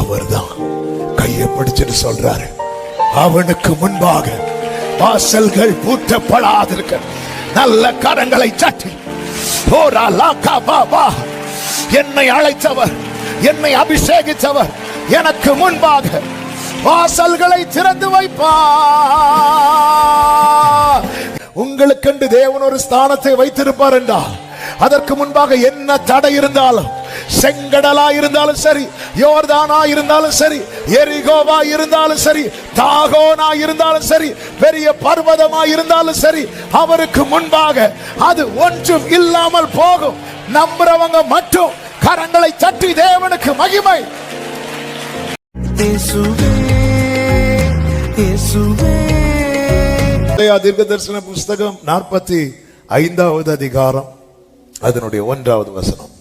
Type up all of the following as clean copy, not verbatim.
அவர்தான். கையை பிடிச்சிட்டு சொல்றாரு, அவனுக்கு முன்பாக வாசல்கள் பூட்டப்படாதிருக்க. நல்ல கரங்களை தட்டி என்னை அழைத்தவர், என்னை அபிஷேகித்தவர் எனக்கு முன்பாக வாசல்களை திறந்து வைப்பார். உங்களுக்கென்று தேவன் ஒரு ஸ்தானத்தை வைத்திருப்பார் என்றால் அதற்கு முன்பாக என்ன தடை இருந்தாலும், செங்கடலா இருந்தாலும் சரி, யோர்தானா இருந்தாலும் சரி, எரிகோவா இருந்தாலும் சரி, தாகோனா இருந்தாலும் சரி, பெரிய பர்வதமா இருந்தாலும் சரி, அவருக்கு முன்பாக அது ஒன்றும் இல்லாமல் போகும். நம்புறவங்க மட்டும் கரங்களை தட்டி தேவனுக்கு மகிமை. தீர்க்கதரிசன புஸ்தகம் 45வது அதிகாரம் அதனுடைய 1வது வசனம்.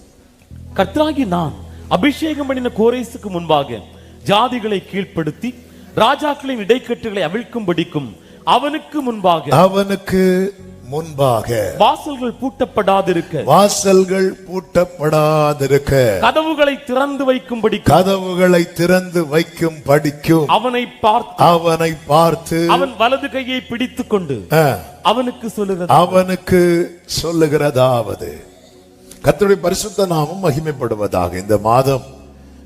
கர்த்தராகி நான் அபிஷேகம் பண்ணின கோரேசுக்கு முன்பாக ஜாதிகளை கீழ்ப்படுத்தி ராஜாக்களின் இடைக்கட்டுகளை அவிழ்க்கும்படிக்கும் அவனுக்கு முன்பாக வாசல்கள் பூட்டப்படாதிருக்க கதவுகளை திறந்து வைக்கும் படிக்கும் அவனை பார்த்து அவன் வலது கையை பிடித்துக் கொண்டு அவனுக்கு சொல்லுகிறதாவது. கர்த்தருடைய பரிசுத்த நாமம் மகிமைப்படுவதாக. இந்த மாதம்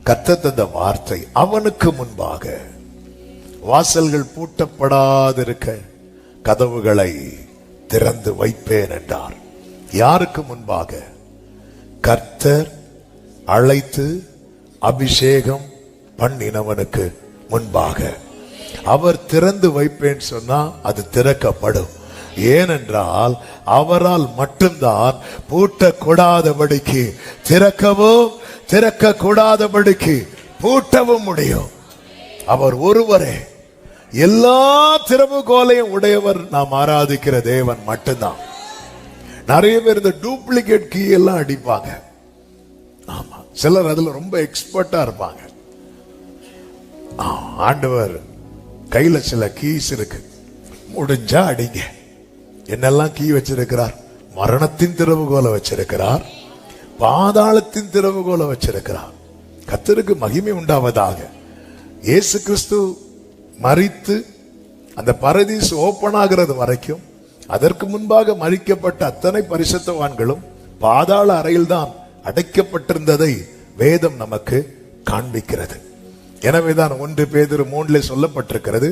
கர்த்தர் தந்த வார்த்தை, அவனுக்கு முன்பாக வாசல்கள் பூட்டப்படாதிருக்க கதவுகளை திறந்து வைப்பேன் என்றார். யாருக்கு முன்பாக? கர்த்தர் அழைத்து அபிஷேகம் பண்ணினவனுக்கு முன்பாக. அவர் திறந்து வைப்பேன் சொன்னா அது திறக்கப்படும். ஏனென்றால் அவரால் மட்டும்தான் பூட்டக்கூடாதபடிக்கு திறக்கவும், திறக்கக்கூடாதபடிக்கு பூட்டவும் முடியும். அவர் ஒருவரே எல்லா திறவுகோலையும் உடையவர். நாம் ஆராதிக்கிற தேவன் மட்டும்தான். நிறைய பேர் இந்த டூப்ளிகேட் கீ எல்லாம் அடிப்பாங்க. ஆமா, சிலர் அதுல ரொம்ப எக்ஸ்பர்ட்டா இருப்பாங்க. ஆண்டவர் கையில சில கீஸ் இருக்கு, முடிஞ்சா அடிங்க. என்னெல்லாம் கீ வச்சிருக்கிறார்? மரணத்தின் திறவுகோலை வச்சிருக்கிறார், பாதாளத்தின் திறவுகோலை வச்சிருக்கிறார். கர்த்தருக்கு மகிமை உண்டாவதாக. இயேசு கிறிஸ்து மரித்து அந்த பரதீஸ் ஓபன் ஆகிறது வரைக்கும், அதற்கு முன்பாக மரிக்கப்பட்ட அத்தனை பரிசுத்தவான்களும் பாதாள அறையில் தான் அடைக்கப்பட்டிருந்ததை வேதம் நமக்கு காண்பிக்கிறது. எனவேதான் 1 பேதுரு 3 சொல்லப்பட்டிருக்கிறது,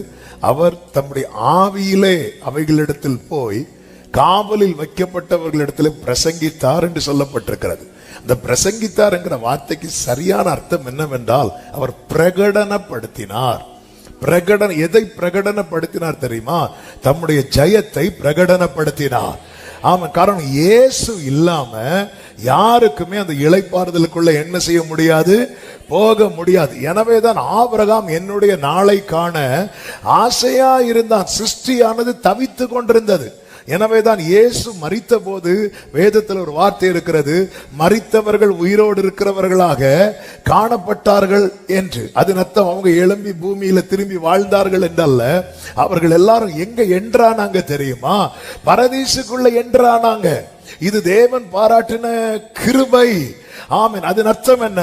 அவர் தம்முடைய ஆவியிலே அவைகளிடத்தில் போய் காவலில் வைக்கப்பட்டவர்களிடத்தில் பிரசங்கித்தார் என்று சொல்லப்பட்டிருக்கிறது. அந்த பிரசங்கித்தார் என்கிற வார்த்தைக்கு சரியான அர்த்தம் என்னவென்றால், அவர் பிரகடனப்படுத்தினார். எதை பிரகடனப்படுத்தினார் தெரியுமா? தம்முடைய ஜெயத்தை பிரகடனப்படுத்தினார். ஆமா, காரணம் இயேசு இல்லாம யாருக்குமே அந்த இளைப்பாறுதலுக்குள்ள என்ன செய்ய முடியாது, போக முடியாது. எனவேதான் ஆபிரகாம் என்னுடைய நாளை காண ஆசையா இருந்தான். சிருஷ்டியானது தவித்து கொண்டிருந்தது. எனவேதான் இயேசு மரித்த போது வேதத்தில் ஒரு வார்த்தை இருக்கிறது, மரித்தவர்கள் உயிரோடு இருக்கிறவர்களாக காணப்பட்டார்கள் என்று. அதன் அர்த்தம் அவங்க எழும்பி பூமியில திரும்பி வாழ்ந்தார்கள் என்றல்ல. அவர்கள் எல்லாரும் எங்க என்றானாங்க தெரியுமா? பரதீசுக்குள்ள என்றானாங்க. இது தேவன் பாராட்டின கிருபை. ஆமென். அதன் அர்த்தம் என்ன?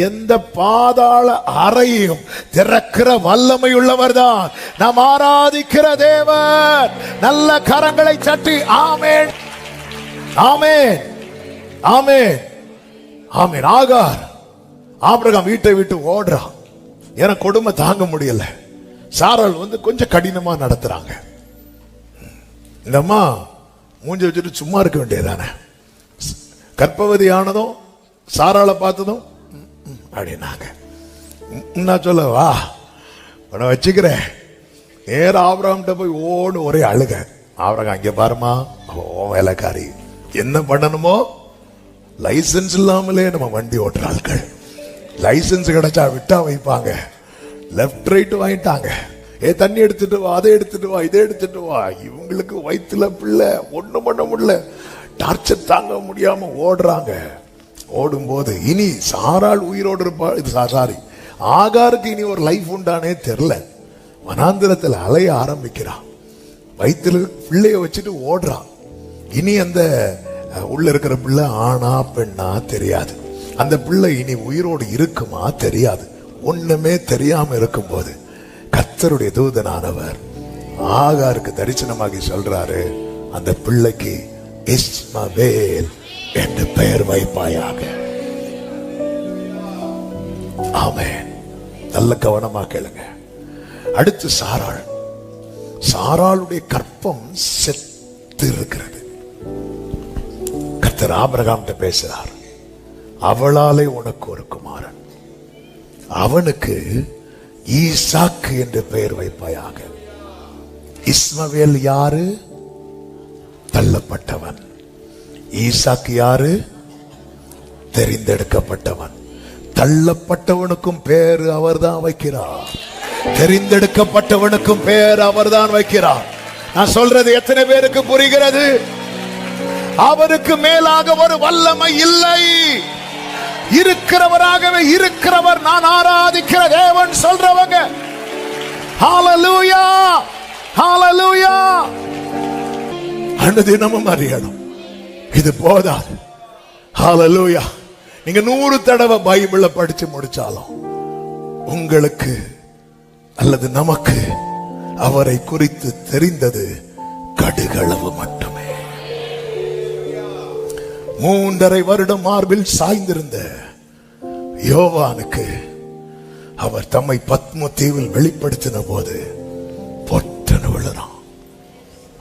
எந்த பாதாள அறையும் திறக்கிற வல்லமை உள்ளவர் தான் நாம் ஆராதிக்கிற தேவன். நல்ல கரங்களை தட்டி ஆமென், ஆமென், ஆமென், ஆமென். ஆபிரகாம் வீட்டை விட்டு ஓடுறான். எனக்கு கொடுமை தாங்க முடியல. சாராள் கொஞ்சம் கடினமா நடத்துறாங்க. இந்த அம்மா மூஞ்சி வச்சுட்டு சும்மா இருக்க வேண்டியதானே. கர்ப்பவதி ஆனதும் சாராளை பார்த்ததும் அப்படின்னாங்க. நான் சொல்ல வா உன வச்சுக்கிறேன். நேர ஆபிரகாம்கிட்ட போய் ஓடு ஒரே அழுக. ஆபிரகாம் இங்க பாருமா, வேலைக்காரி என்ன பண்ணணுமோ லைசன்ஸ் இல்லாமலே நம்ம வண்டி ஓட்டுற ஆட்கள். லைசன்ஸ் கிடைச்சா விட்டா வைப்பாங்க. லெப்ட் ரைட் வாங்கிட்டாங்க. தண்ணி எடுத்துட்டு வா, அதை எடுத்துட்டு வா, இதை எடுத்துட்டு வா. இவங்களுக்கு வயிற்றுல பிள்ளை, ஒண்ணும் பண்ண முடியல. டார்ச்சர் தாங்க முடியாம ஓடுறாங்க. ஓடும்போது இனி சாராள் உயிரோடு இருப்பா. இது சாரி, ஆகாருக்கு இனி ஒரு லைஃப் உண்டானே தெரியல. வனாந்திரத்தில் அலைய ஆரம்பிக்கிறான். வயிற்றுல பிள்ளைய வச்சுட்டு ஓடுறான். இனி அந்த உள்ள இருக்கிற பிள்ளை ஆணா பெண்ணா தெரியாது. அந்த பிள்ளை இனி உயிரோடு இருக்குமா தெரியாது. ஒண்ணுமே தெரியாம இருக்கும்போது கர்த்தருடைய தூதனானவர் ஆகாருக்கு தரிசனமாகி சொல்றாரு, அந்த பிள்ளைக்கு இஸ்மவேல் என்று பெயர் வைப்பாயாக. ஆமென். நல்ல கவனமா கேளுங்க. அடுத்து சாராள். சாராளுடைய கற்பம் செத்து இருக்கிறது. கர்த்தர் ஆபிரகாம்கிட்ட பேசுறார், அவளாலே உனக்கு ஒரு குமாரன், அவனுக்கு ஈசாக்கு என்று பெயர் வைப்பாயாக. இஸ்மவேல் யாரு? தள்ளப்பட்டவன். ஈசாக்கு யாரு? தெரிந்தெடுக்கப்பட்டவன். தள்ளப்பட்டவனுக்கும் பேரு அவர்தான் வைக்கிறார், தெரிந்தெடுக்கப்பட்டவனுக்கும் பேர் அவர்தான் வைக்கிறார். நான் சொல்றது எத்தனை பேருக்கு புரிகிறது? அவருக்கு மேலாக ஒரு வல்லமை இல்லை. இருக்கிறவராகவே இருக்கிறவர் நான் ஆராதிக்கிற தேவன் சொல்றவங்க ஹல்லேலூயா, ஹல்லேலூயா. அனுதினமும் அறியணும், இது போதாது. ஹல்லேலூயா. நீங்க 100 தடவை பைபிளை படிச்சு முடிச்சாலும் உங்களுக்கு அல்லது நமக்கு அவரை குறித்து தெரிந்தது கடுகளவு மட்டுமே. 3.5 வருடம் மார்பில் சாய்ந்திருந்த யோவானுக்கு அவர் தம்மை பத்ம தீவில் வெளிப்படுத்தின போது பொட்டன விழுறான்.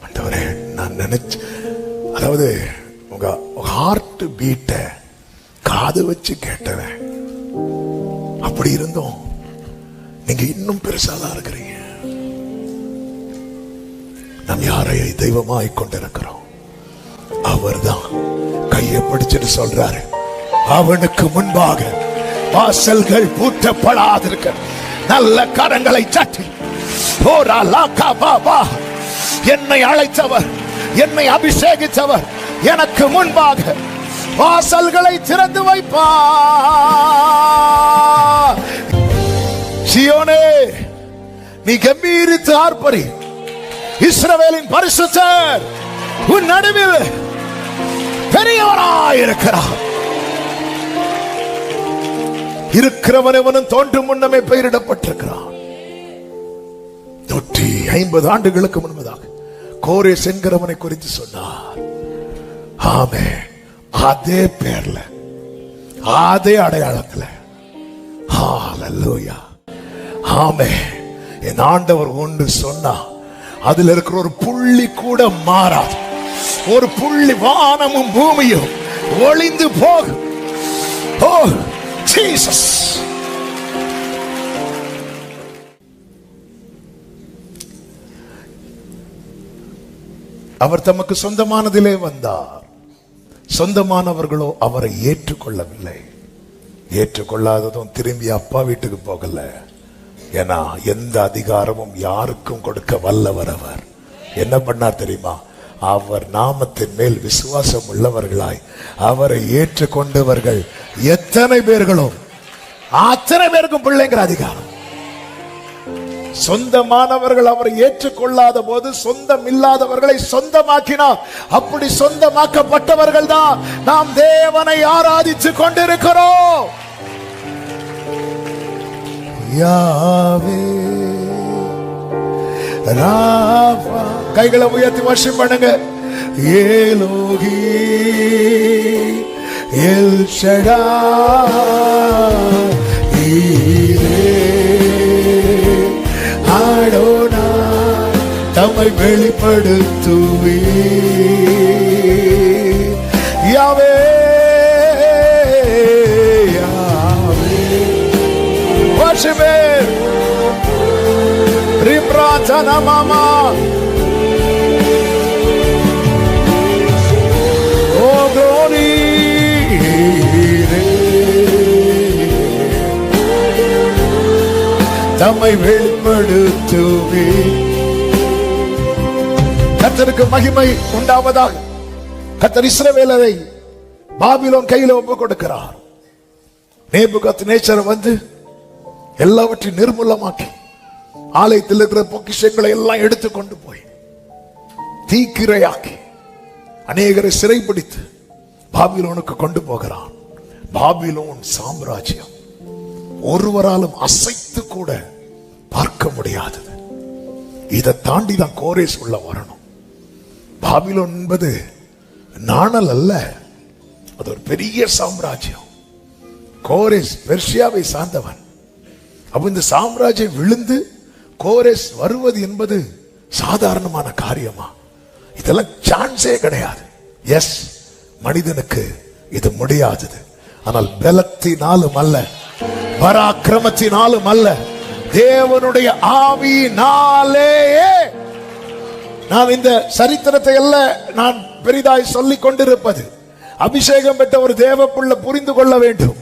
ஆண்டவரே, நான் நினைச்சு, அதாவது உங்க ஹார்ட் பீட்ட காது வச்சு கேட்டவன், அப்படி இருந்தோம் நீங்க இன்னும் பெருசாதான் இருக்கிறீங்க. நாம் யாரை தெய்வமாய் கொண்டிருக்கிறோம்? அவர்தான் கையை பிடிச்சிட்டு சொல்றாரு, அவனுக்கு முன்பாக வாசல்கள் பூட்டப்படாதிருக்க நல்ல கரங்களை தட்டி என்னை அழைத்தவர், என்னை அபிஷேகித்தவர் எனக்கு முன்பாக வாசல்களை திறந்து வைப்பார். சீயோனே, நீ கம்பீரித்து ஆர்ப்பரி. இஸ்ரவேலின் பரிசுத்தர் உன் நடுவில் பெரியவராயிருக்கிறார். இருக்கிறவனவனும் தோன்றும் முன்னமே பெயரிடப்பட்டிருக்கிறான். 150 ஆண்டுகளுக்கு முன்பதாக கோரேஸ் என்கிறவனை குறித்து சொன்னார். ஆமே, அதே பேர்ல, அதே அடையாளத்துல. ஹல்லேலூயா. ஆமே, என் ஆண்டவர் ஒன்று சொன்னா அதுல இருக்கிற ஒரு புள்ளி கூட மாறாது. ஒரு புள்ளி, வானமும் பூமியும் ஒளிந்து போகும். ஓ ஜீசஸ். அவர் தமக்கு சொந்தமானதிலே வந்தார், சொந்தமானவர்களோ அவரை ஏற்றுக்கொள்ளவில்லை. ஏற்றுக்கொள்ளாததும் திரும்பி அப்பா வீட்டுக்கு போகல. ஏன்னா எந்த அதிகாரமும் யாருக்கும் கொடுக்க வல்லவர் அவர். என்ன பண்ணார் தெரியுமா? அவர் நாமத்தின் மேல் விசுவாசம் உள்ளவர்களாய் அவரை ஏற்றுக்கொண்டவர்கள் எத்தனை பேர்களோ அத்தனை பேருக்கும் பிள்ளைங்கிற அதிகாரம். சொந்தமானவர்கள் அவரை ஏற்றுக்கொள்ளாத போது சொந்தம் இல்லாதவர்களை சொந்தமாக்கினார். அப்படி சொந்தமாக்கப்பட்டவர்கள் தான் நாம் தேவனை ஆராதித்து கொண்டிருக்கிறோம். யாவே ராஃபா. கைகளை உயர்த்தி வர்ஷிப் பண்ணுங்க. ஏலோகி எல் ஷடாய் ஈரே ஆடோனாய் தம்மை வெளிப்படுத்துவே. யாவே யாவே worship Rimratana mama. Oh glory. தம்மை வெளிப்படுத்துவே. கர்த்தருக்கு மகிமை உண்டாவதாக. கர்த்தர் இஸ்ரவேலரை பாபிலோன் கையில ஒப்புக் கொடுக்கிறார். நேபுகத்நேச்சர் வந்து எல்லாவற்றையும் நிர்மூலமாக்கி ஆலயத்தில் இருக்கிற பொக்கிஷங்களை எல்லாம் எடுத்துக்கொண்டு போய் தீக்கிரையாக்கி அநேகரை சிறைப்பிடித்து பாபிலோனுக்கு கொண்டு போகிறான். பாபிலோன் சாம்ராஜ்யம் ஒருவராலும் அசைத்து கூட பார்க்க முடியாதது. இதை தாண்டி தான் கோரேஸ் உள்ள வரணும். பாபிலோன் என்பது நாணல் அல்ல, அது ஒரு பெரிய சாம்ராஜ்யம். கோரேஸ் பெர்ஷியாவை சார்ந்தவன். அப்ப இந்த சாம்ராஜ்யம் விழுந்து கோரேஸ் வருவது என்பது சாதாரணமான காரியமா? இதெல்லாம் சான்ஸே கிடையாது. எஸ், மனிதனுக்கு இது முடியாதது. ஆனால் பலத்தினாலும் அல்ல, பராக்கிரமத்தினாலும் அல்ல, தேவனுடைய ஆவியினாலே. நான் இந்த சரித்திரத்தை எல்லாம் நான் பெரிதாய் சொல்லிக் கொண்டிருப்பது, அபிஷேகம் பெற்ற ஒரு தேவப்புள்ள புரிந்து கொள்ள வேண்டும்.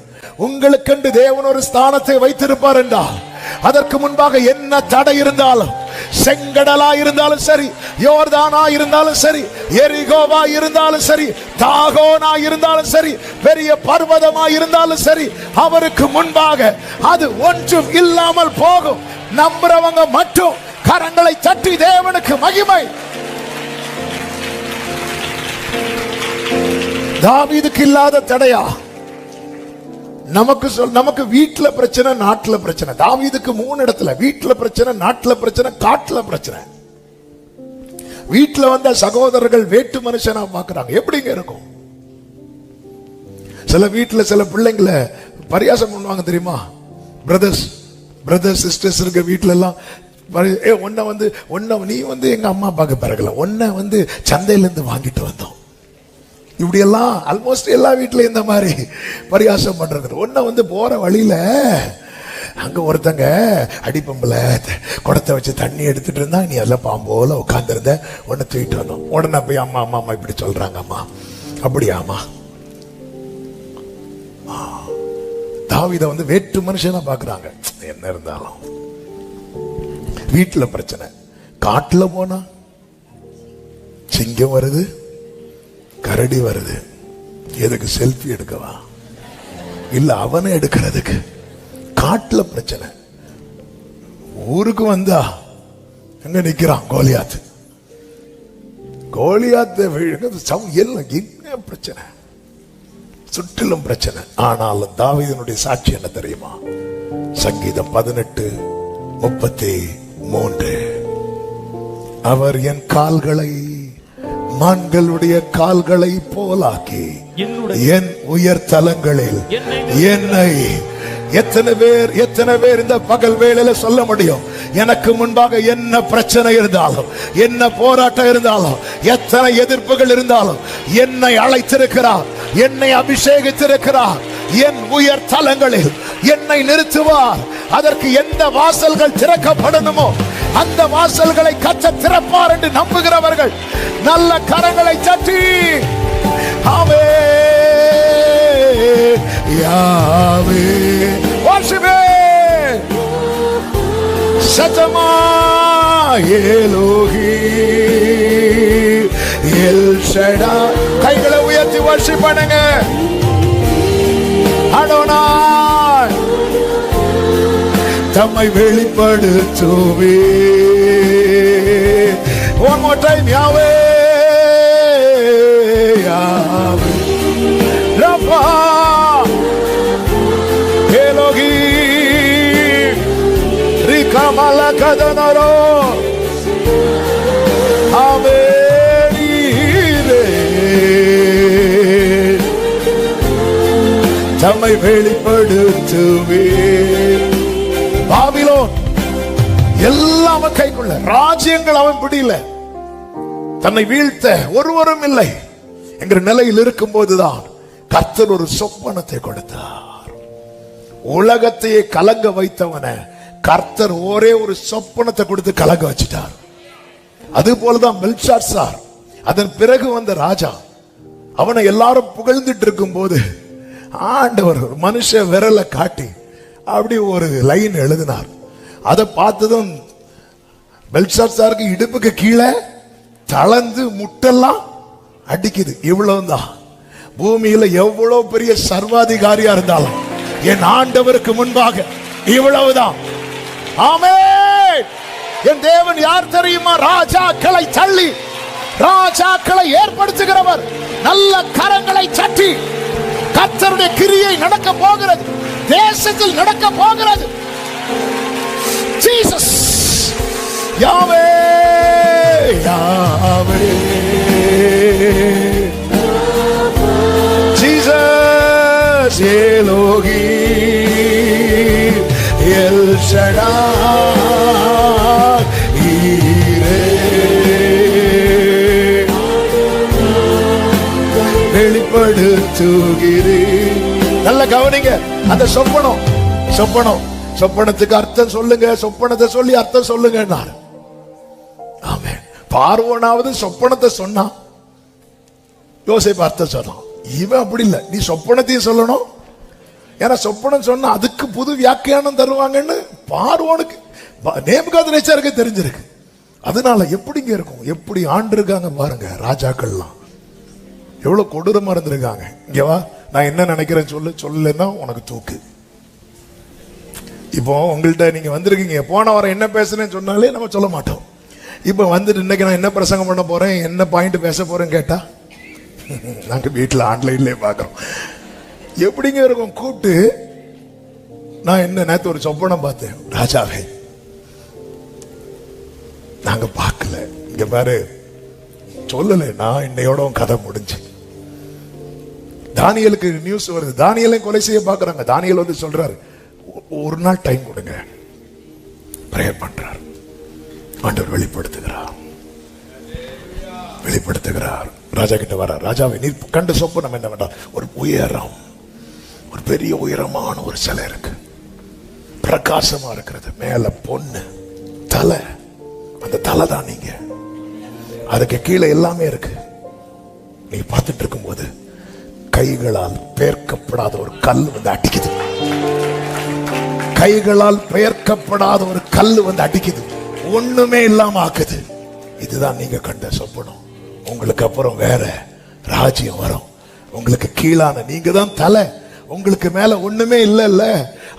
உங்களுக்கென்று தேவன் ஒரு ஸ்தானத்தை வைத்திருப்பார் என்றால் அதற்கு முன்பாக என்ன தடை இருந்தாலும், செங்கடலா இருந்தாலும் சரி, யோர்தானா இருந்தாலும் சரி, எரிகோவா இருந்தாலும் சரி, தாகோனா இருந்தாலும் சரி, பெரிய பர்வதமா இருந்தாலும் சரி, அவருக்கு முன்பாக அது ஒன்றும் இல்லாமல் போகும். நம்புறவங்க மட்டும் கரங்களை தட்டி தேவனுக்கு மகிமை. தாவீதுக்கு இல்லாத தடையா? நமக்கு வீட்டுல பிரச்சனை, நாட்டுல பிரச்சனை. தாவீதுக்கு 3 இடத்துல வீட்டுல பிரச்சனை, நாட்டுல பிரச்சனை, காட்டுல பிரச்சனை. வீட்டுல வந்த சகோதரர்கள் வேட்டு மனுஷனா பாக்குறாங்க. எப்படிங்க இருக்கும்? சில வீட்டுல சில பிள்ளைங்களை பரியாசம் பண்ணுவாங்க தெரியுமா? பிரதர்ஸ் சிஸ்டர்ஸ் இருக்க வீட்டுல எல்லாம் நீ எங்க அம்மா அப்பாக்கு பிறகுல, உன்னை சந்தையில இருந்து வாங்கிட்டு வந்தோம். இப்படி எல்லாம் ஆல்மோஸ்ட் எல்லா வீட்லயும் இந்த மாதிரி பரியாசம் பண்றது. ஒன்ன போற வழியில அங்க ஒருத்தங்க அடிப்பம்புல குடத்தை வச்சு தண்ணி எடுத்துட்டு இருந்தா, நீ அதெல்லாம் பாம்போல உட்கார்ந்து இருந்த, உன்னை தூக்கிட்டு வந்தோம். உடனே போய் அம்மா அம்மா அம்மா இப்படி சொல்றாங்க. அம்மா அப்படியாமா? தாவீதை வேட்டு மனுஷனா பாக்குறாங்க. என்ன இருந்தாலும் வீட்டுல பிரச்சனை, காட்டுல போனா சிங்கம் வருது, கரடி வருது. எதுக்கு? செல்ஃபி எடுக்கவா? இல்ல அவனை எடுக்கிறதுக்கு. காட்டுல பிரச்சனை. ஊருக்கு வந்தா எங்க நிக்கிறான் கோலியாத். என்ன பிரச்சனை? சுற்றிலும் பிரச்சனை. ஆனாலும் தாவீதினுடைய சாட்சி என்ன தெரியுமா? சங்கீதம் 18:33. அவர் என் கால்களை மான்களுடைய கால்களை போலாக்கி என் உயர் தலங்களில் என்னை. எத்தனை பேர் இந்த பகல் வேளையில சொல்ல முடியும், எனக்கு முன்பாக என்ன பிரச்சனை இருந்தாலும், என்ன போராட்டம் இருந்தாலும், எத்தனை எதிர்ப்புகள் இருந்தாலும், என்னை அழைத்திருக்கிறார், என்னை அபிஷேகித்திருக்கிறார், என் உயர் தலங்களில் என்னை நிறுத்துவார். அதற்கு எந்த வாசல்கள் திறக்கப்படணுமோ அந்த வாசல்களை கர்த்தர் திறப்பார் என்று நம்புகிறவர்கள் நல்ல கரங்களை தட்டி ஆவே யாவே வாசிவே சதமா எலோஹி எல் ஷடா. கைகளை உயர்த்தி வர்ஷிப் பண்ணுங்க. அடோனாய் தம்மை வெளிப்படுத்துவே. One more time, Yahweh, Yahweh, Rafa, Elohim, Rika Malakadanaro, Avenire, தம்மை வெளிப்படுத்துவே. பாபிலோன் எல்லாம் கைக்குள்ள, ராஜ்யங்கள் அவன் பிடியில, தன்னை வீழ்த்த ஒருவரும் இல்லை என்கிற நிலையில் இருக்கும் போதுதான் கர்த்தர் ஒரு சொப்பனத்தை கொடுத்தார். உலகத்தையே கலங்க வைத்தவன கர்த்தர் ஒரே ஒரு சொப்பனத்தை கொடுத்து கலங்க வச்சிட்டார். அது போலதான் பெல்ஷாத்சார். அதன் பிறகு வந்த ராஜா, அவனை எல்லாரும் புகழ்ந்துட்டு இருக்கும் போது ஆண்டவர் மனுஷ விரலை காட்டி அப்படி ஒரு லைன் எழுதினார். அதை பார்த்ததும் பெல்ஷாத்சாருக்கு இடுப்புக்கு கீழே தளர்ந்து முட்டெல்லாம் அடிக்குது. இவ்வளவுதான். பூமியில எவ்வளவு பெரிய சர்வாதிகாரியா இருந்தாலும் என் ஆண்டவருக்கு முன்பாக இவ்வளவுதான். ஆமென். என் தேவன் யார் தெரியுமா? ராஜாக்களை தள்ளி ராஜாக்களை ஏற்படுத்துகிறவர். நல்ல கரங்களை தட்டி கர்த்தருடைய கிரியை நடக்க போகிறது. தேசத்தில் நடக்க போகிறது. ஜீசஸ், யாவே யாவே, ஜீசஸ் எலோகி எல் ஷடாய் ஈரே, வெளிப்படுத்துகிறேன். நல்ல கவனிங்க அந்த சொப்பனம். சொப்பனத்துக்கு அர்த்தம் சொல்லுங்க, சொப்பனத்தை சொல்லி அர்த்தம் சொல்லுங்க. ஆமென். பார்வோனாவது சொப்பனத்தை சொன்னா, யோசேப்பு அர்த்தம் சொன்னான். இவன் அப்படி இல்லை, நீ சொப்பனத்தையும் சொல்லணும். ஏன்னா சொப்பனம் சொன்னா அதுக்கு புது வியாக்கியானம் தருவாங்கன்னு பார்வோனுக்கு, நேபுகாத்நேச்சாருக்கு தெரிஞ்சிருக்கு. அதனால எப்படிங்க இருக்கும், எப்படி ஆண்டு இருக்காங்க பாருங்க ராஜாக்கள்லாம், எவ்வளவு கொடூரமா இருந்திருக்காங்க. இங்க வா, நான் என்ன நினைக்கிறேன் சொல்லலைன்னா உனக்கு தூக்கு. இப்போ உங்கள்கிட்ட நீங்க வந்திருக்கீங்க, போன வாரம் என்ன பேசுறேன்னு சொன்னாலே நம்ம சொல்ல மாட்டோம். இப்போ வந்துட்டு இன்னைக்கு நான் என்ன பிரசங்கம் பண்ண போறேன், என்ன பாயிண்ட் பேச போறேன்னு கேட்டா நாங்க வீட்டுல ஆன்லைன்லயே பாக்குறோம். எப்படிங்க இருக்கும் கூப்பிட்டு, நான் என்ன நேத்து ஒரு சொப்பனம் பார்த்தேன் ராஜாவே, நாங்க பார்க்கல, இங்க பாரு சொல்லல, நான் இன்னையோட கதை முடிஞ்சு. தானியலுக்கு நியூஸ் வருது, தானியலை கொலை செய்ய பாக்குறாங்க. தானியல் வந்து சொல்றாரு, ஒரு நாள் டைம் கொடுங்க, பிரேயர் பண்றார். ஆண்டவர் வெளிப்படுத்துகிறார். ராஜா கிட்ட வர, ராஜாவை நீர் கண்ட சொப்பனம் என்ன வேண்டாம், ஒரு உயரம், ஒரு பெரிய உயரமான ஒரு சிலை இருக்கு, பிரகாசமா இருக்கிறது, மேல பொண்ணு தலை, அந்த தலை தான் நீங்க, அதுக்கு கீழே எல்லாமே இருக்கு. நீ பார்த்துட்டு இருக்கும் போது கைகளால் பெயர்க்கப்படாத ஒரு கல் வந்து அடிக்குது, கைகளால் பெயர்க்கப்படாத ஒரு கல் வந்து அடிக்குது, ஒண்ணுமே இல்லாம ஆக்குது. இதுதான் நீங்க கண்ட சொப்பனம். உங்களுக்கு அப்புறம் வேற ராஜ்யம் வரும். உங்களுக்கு கீழான நீங்க தான் தலை, உங்களுக்கு மேல ஒண்ணுமே இல்ல.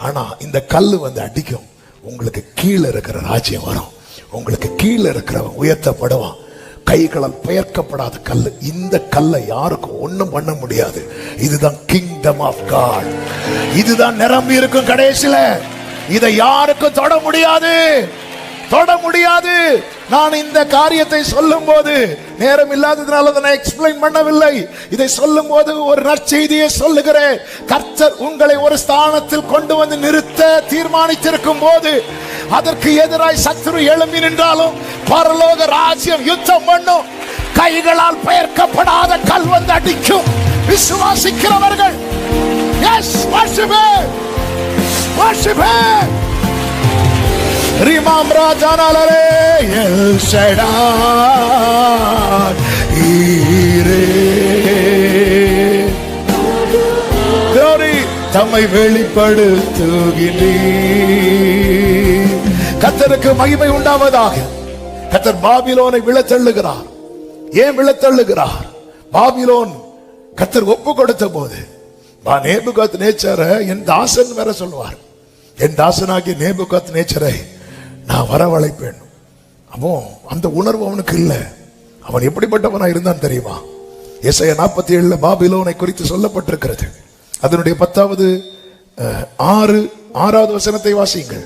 ஆனா இந்த கல் வந்து அடிக்கும், உங்களுக்கு கீழே இருக்கிற ராஜ்யம் வரும். உங்களுக்கு கீழே இருக்கிறவன் உயர்த்தப்படுவான். கைகளால் பெயர்க்கப்படாத கல், இந்த கல்லை யாருக்கும் ஒண்ணும் பண்ண முடியாது. இதுதான் கிங்டம் ஆஃப் காட். இதுதான் நிரம்பி இருக்கும் கடைசியில. இதை யாருக்கும் தொட முடியாது. நான் இந்த காரியத்தை சொல்லும் போது நேரம் இல்லாததுனால நான் எக்ஸ்பிளைன் பண்ணவில்லை. இதை சொல்லும் போது ஒரு நற்செய்தியை சொல்லுகிறேன். கர்த்தர் உங்களை ஒரு ஸ்தானத்தில் கொண்டு வந்து நிறுத்த தீர்மானித்திருக்கும் போது, அதற்கு எதிராய் சத்துரு எழும்பி நின்றாலும் பரலோக ராஜ்யம் யுத்தம் பண்ணும். கைகளால் பெயர்க்கப்படாத கல் வந்து அடிக்கும். விசுவாசிக்கிறவர்கள் எஸ் worship ரிமாம்ரா ஜானாலரே எல் ஷடாய் ஈரே, glory தம்மை வெளிப்படுத்துகிறீர். கர்த்தருக்கு மகிமை உண்டாவதாக. கர்த்தர் பாபிலோனை விழத்தள்ளுகிறார். ஏன் விழத்தள்ளுகிறார்? பாபிலோன் கர்த்தர் ஒப்பு கொடுத்த போது நேபுகாத்நேச்சாரை என் தாசன் வேற சொல்லுவார். என் தாசனாகிய நேபுகாத்நேச்சாரை நான் வரவழைப்பேன். அப்போ அந்த உணர்வு அவனுக்கு இல்ல. அவன் எப்படிப்பட்டவனா இருந்தான் தெரியுமா? எசாயா 47 பாபிலோனை குறித்து சொல்லப்பட்டிருக்கிறது. அதனுடைய 6வது வசனத்தை வாசியுங்கள்.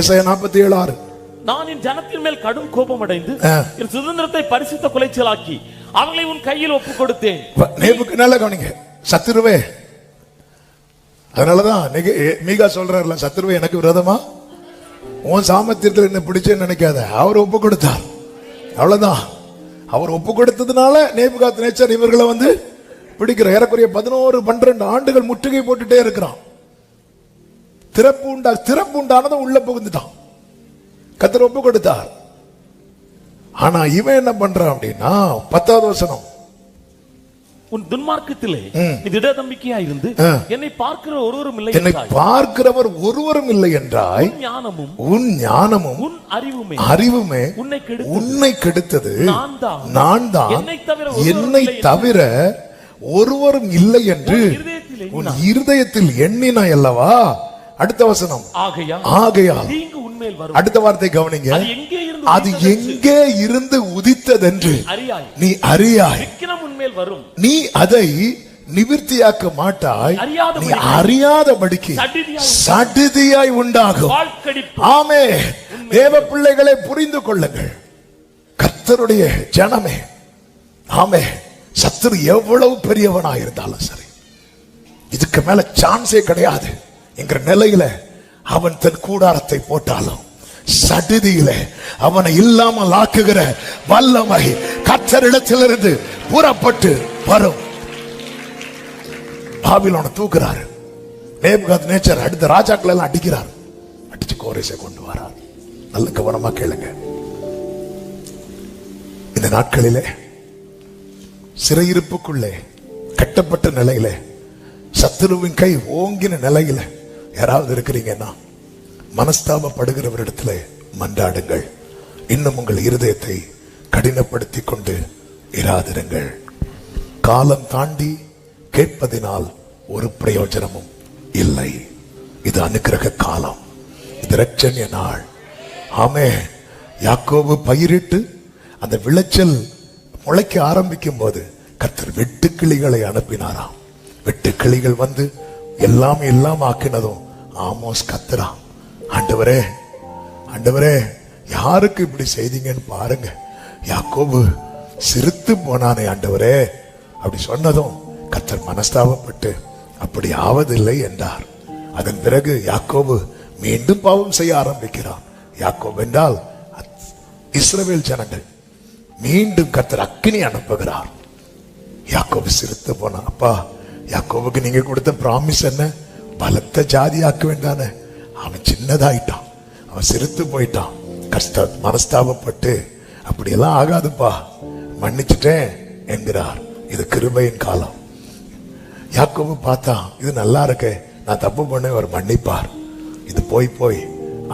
எசாயா 47:6. நான் என் ஜனத்தின் மேல் கடும் கோபம் அடைந்து என் சுதந்திரத்தை பரிசுத்த குலைச்சலாக்கி அவங்களை உன் கையில் ஒப்பு கொடுத்தேன். நல்ல கவனிங்க, சத்துருவே. அதனாலதான் மீகா சொல்றாருல, சத்துருவே எனக்கு விரோதமா உன் சாமர்த்தியத்தில் என்ன பிடிச்சேன்னு நினைக்காத. அவர் ஒப்பு கொடுத்தார், அவ்வளவுதான். அவர் ஒப்பு கொடுத்ததுனால நேபுகாத்நேச்சார் இவர்களை வந்து பிடிக்கிற. ஏறக்குறைய 11-12 ஆண்டுகள் முற்றுகை போட்டுட்டே இருக்கிறான். திறப்பு உண்டானதும் உள்ள புகுந்துட்டான். கர்த்தர் ஒப்பு கொடுத்தார். ஆனா இவன் என்ன பண்றான் அப்படின்னா 10வது வசனம், உன் துன்மார்க்கத்திலே நீ திட நம்பிக்கையா இருந்து என்னை பார்க்கிற ஒருவரும் இல்லை, என்னை பார்க்கிறவர் ஒருவரும் இல்லை என்றாய். உன் ஞானமும் உன் அறிவுமே உன்னை கெடுத்தது. நான் தான், என்னை தவிர ஒருவரும் இல்லை என்று உன் இருதயத்தில் எண்ணினாய் அல்லவா. அடுத்த வசனம், ஆகையால் அடுத்த வார்த்தை கவனிங்க, அது எங்கே இருந்து உதித்ததென்று நீ அறியாய். நீ அதை நிவிர்த்தியாக்க மாட்டாய், நீ அறியாதபடிக்கு அறியாதபடிக்கு சடிதியாய் உண்டாகும். வாழ்க்கடிப்பு. ஆமே. தேவ பிள்ளைகளை புரிந்து கொள்ளுங்கள், கர்த்தருடைய ஜனமே. ஆமே. சத்துரு எவ்வளவு பெரியவனா இருந்தாலும் சரி, இதுக்கு மேல சான்ஸே கிடையாது என்கிற நிலையில அவன் தன் கூடாரத்தை போட்டாலும் சடிதியில அவனை இல்லாமல் ஆக்குகிற வல்லமை கர்த்தரிடத்திலிருந்து புறப்பட்டு வரும். பாபிலோனை தூக்குறாரு நேபுகாத்நேச்சர், அடுத்த ராஜாக்கள் எல்லாம் அடிக்கிறார், அடிச்சு கோரேசை கொண்டு வரார். நல்ல கவனமா கேளுங்க. இந்த நாட்களிலே சிறையிருப்புக்குள்ளே கட்டப்பட்ட நிலையில, சத்துருவின் கை ஓங்கின நிலையில யாராவது இருக்கிறீங்கன்னா, மனஸ்தாபப்படுகிறவரிடத்துல மன்றாடுங்கள். இன்னும் உங்கள் இருதயத்தை கடினப்படுத்தி கொண்டு இராதிருங்கள். காலம் தாண்டி கேட்பதினால் ஒரு பிரயோஜனமும் இல்லை. இது அனுக்கிரக காலம், இது இரட்சணிய நாள். ஆமே. யாக்கோபு பயிரிட்டு அந்த விளைச்சல் முளைக்க ஆரம்பிக்கும் போது கர்த்தர் வெட்டுக்கிளிகளை அனுப்பினாராம். வெட்டுக்கிளிகள் வந்து எல்லாம் ஆக்கினதும் ஆமோஸ் கத்துறான், ஆண்டவரே ஆண்டவரே யாருக்கு இப்படி செய்தீங்கன்னு பாருங்க, யாக்கோபு சிரித்து போனானே ஆண்டவரே. அப்படி சொன்னதும் கர்த்தர் மனஸ்தாபப்பட்டு அப்படி ஆவதில்லை என்றார். அதன் பிறகு யாக்கோபு மீண்டும் பாவம் செய்ய ஆரம்பிக்கிறான். யாக்கோபு என்றால் இஸ்ரவேல் ஜனங்கள். மீண்டும் கர்த்தர் அக்கினி அனுப்புகிறார். யாக்கோபு சிரித்து போனான். அப்பா, யாக்கோபுக்கு நீங்க கொடுத்த பிராமிஸ் என்ன? பலத்த ஜாதி ஆக்க வேண்டானே. அவன் சின்னதாயிட்டான், அவன் சிரித்து போயிட்டான். மனஸ்தாபப்பட்டு அப்படியெல்லாம் ஆகாதுப்பா, மன்னிச்சுட்டேன் என்கிறார். இது கிருபையின் காலம். யாக்கோபு பார்த்தா இது நல்லா இருக்கு, நான் தப்பு பண்ண அவர் மன்னிப்பார். இது போய்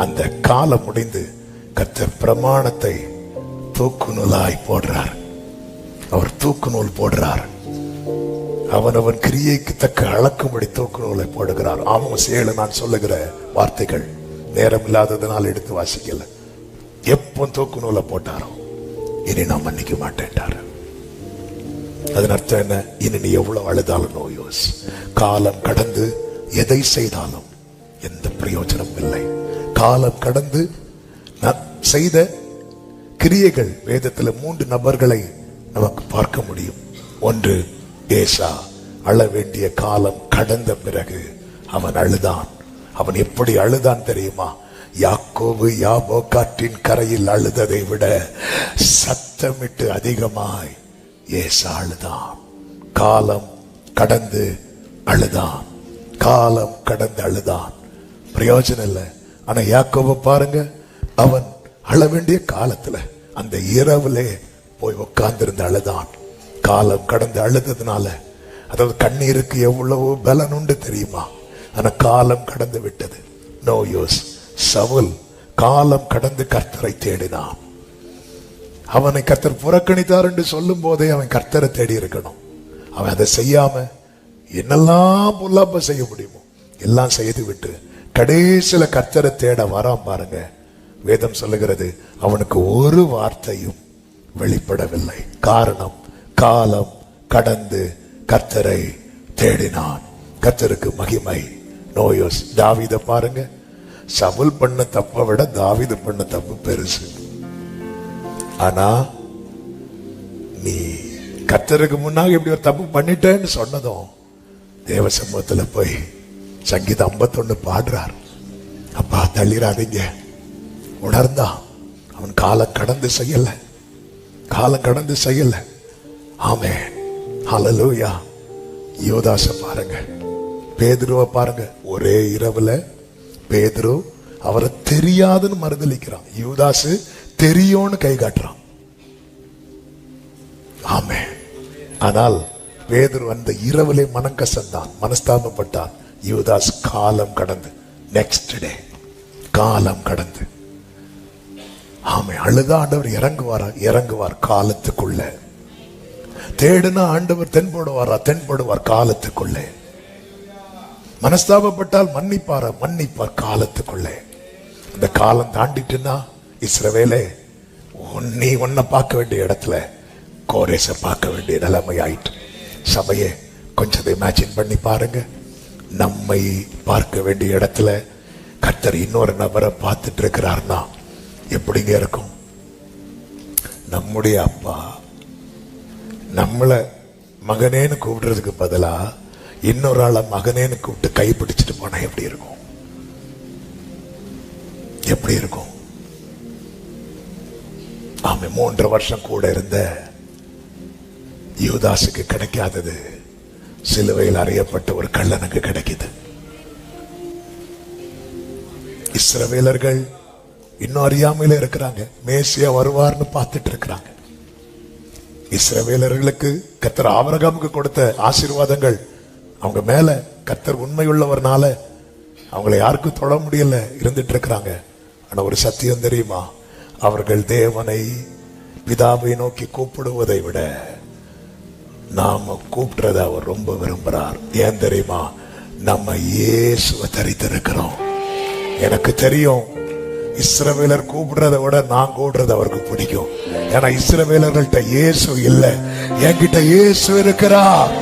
அந்த காலம் முடிந்து கர்த்தர் பிரமாணத்தை தூக்கு நூலாய் போடுறார். அவர் தூக்கு நூல் போடுறார். அவனவன் கிரியைக்கு தக்க அளக்கும்படி தூக்கு நூலை போடுகிறார். ஆமோஸ் 7 நான் சொல்லுகிற வார்த்தைகள் நேரம் இல்லாததுனால் எடுத்து வாசிக்கல. எப்போ தூக்கு நூலை போட்டாரோ இனி நான் மன்னிக்க மாட்டேன்ட்டாரு. அதன் அர்த்தம் என்ன? இனி நீ எவ்வளவு அழுதாலும் நோ யூஸ். காலம் கடந்து எதை செய்தாலும் எந்த பிரயோஜனம் இல்லை. காலம் கடந்து நான் செய்த கிரியைகள், வேதத்தில் 3 நபர்களை நமக்கு பார்க்க முடியும். ஒன்று ஏசா. அழ வேண்டிய காலம் கடந்த பிறகு அவன் அழுதான். அவன் எப்படி அழுதான் தெரியுமா? யாக்கோபு யாபோக்காற்றின் கரையில் அழுததை விட சத்தமிட்டு அதிகமாய் ஏசா அழுதான். காலம் கடந்து அழுதான், காலம் கடந்து அழுதான். பிரயோஜனம் இல்லை. ஆனா யாக்கோபு பாருங்க, அவன் அழ வேண்டிய காலத்துல அந்த இரவுலே போய் உட்கார்ந்திருந்த அழுதான். காலம் கடந்து அழுததுனால, அதாவது கண்ணீருக்கு எவ்வளவு பலன் உண்டு தெரியுமா? ஆனா காலம் கடந்து விட்டது. No use. சவுல் காலம் கடந்து கர்த்தரை தேடினான். அவனை கர்த்தர் புறக்கணித்தார் என்று சொல்லும் போதே அவன் கர்த்தரை தேடி இருக்கணும். அவன் அதை செய்யாம என்னெல்லாம் பொல்லாப்ப செய்ய முடியுமோ எல்லாம் செய்து விட்டு கடைசியில கர்த்தரை தேட வரான் பாருங்க. வேதம் சொல்லுகிறது, அவனுக்கு ஒரு வார்த்தையும் வெளிப்படவில்லை. காரணம், காலம் கடந்து கர்த்தரை தேடினான். கர்த்தருக்கு மகிமை. நோயோஸ். தாவீதை பாருங்க, சவுல் பண்ண தப்பை விட தாவீது பண்ண தப்பு பெருசு. ஆனா நீ கர்த்தருக்கு முன்னாக இப்படி ஒரு தப்பு பண்ணிட்டேன்னு சொன்னதும் தேவ சமூகத்துல போய் சங்கீதம் 51 பாடுறார். அப்பா தள்ளிராதீங்க. உணர்ந்தான். அவன் காலம் கடந்து செய்யல, காலம் கடந்து செய்யல. ஆமென். ஹல்லேலூயா. யோதாச பாருங்க, பேதுருவை பாருங்க. ஒரே இரவுல பேதுரு அவரை தெரியாதுன்னு மறுதலிக்கிறான். யூதாசு தெரியும்னு கை காட்டுறான். ஆமென். ஆனால் பேதுரு அந்த இரவிலே மனம் கசந்தான், மனஸ்தாபப்பட்டான். யூதாஸ் காலம் கடந்து நெக்ஸ்ட் டே காலம் கடந்து. ஆமே. அழுதா ஆண்டவர் இறங்குவார் காலத்துக்குள்ள. தேடுனா ஆண்டவர் தென்படுவார் காலத்துக்குள்ளே. மனஸ்தாபப்பட்டால் மன்னிப்பார் காலத்துக்குள்ளே. அந்த காலம் தாண்டிட்டுன்னா இஸ்ரவேலே நீ உன்னை பார்க்க வேண்டிய இடத்துல கோரேச பார்க்க வேண்டிய நிலைமை ஆயிட்டு. சபையே, கொஞ்சம் இமேஜின் பண்ணி பாருங்க. நம்மை பார்க்க வேண்டிய இடத்துல கர்த்தர் இன்னொரு நபரை பார்த்துட்டு இருக்கிறார்னா எப்படிங்க இருக்கும்? நம்முடைய அப்பா நம்மள மகனேன்னு கூப்பிடுறதுக்கு பதிலா இன்னொரு ஆளை மகனேன்னு கூப்பிட்டு கை பிடிச்சிட்டு போனா எப்படி இருக்கும்? எப்படி இருக்கும்? ஆமா, 3 வருஷம் கூட இருந்த யூதாசுக்கு கிடைக்காதது சிலுவையில் அறையப்பட்ட ஒரு கள்ளனுக்கு கிடைக்குது. இஸ்ரவேலர்கள் இன்னும் அறியாமையில இருக்கிறாங்க. மேசியா வருவார்னு பார்த்துட்டு இருக்கிறாங்க. இஸ்ரவேலர்களுக்கு கர்த்தர் ஆபிரகாமுக்கு கொடுத்த ஆசீர்வாதங்கள் அவங்க மேல கர்த்தர் உண்மையுள்ளவர்னால அவங்களை யாருக்கும் தொட முடியல, இருந்துட்டு இருக்கிறாங்க. ஆனா ஒரு சத்தியம் தெரியுமா? அவர்கள் தேவனை பிதாவை நோக்கி கூப்பிடுவதை விட நாம கூப்பிடுறத அவர் ரொம்ப விரும்புறார். ஏன் தெரியுமா? நம்ம இயேசுவை தரித்திருக்கிறோம். எனக்கு தெரியும், இஸ்ரவேலர் கூப்பிடுறத விட நான் கூப்பிடுறது அவருக்கு பிடிக்கும். ஏன்னா இஸ்ரவேலர்கள்ட்ட இயேசு இல்ல, என்கிட்ட இயேசு இருக்கிறார்.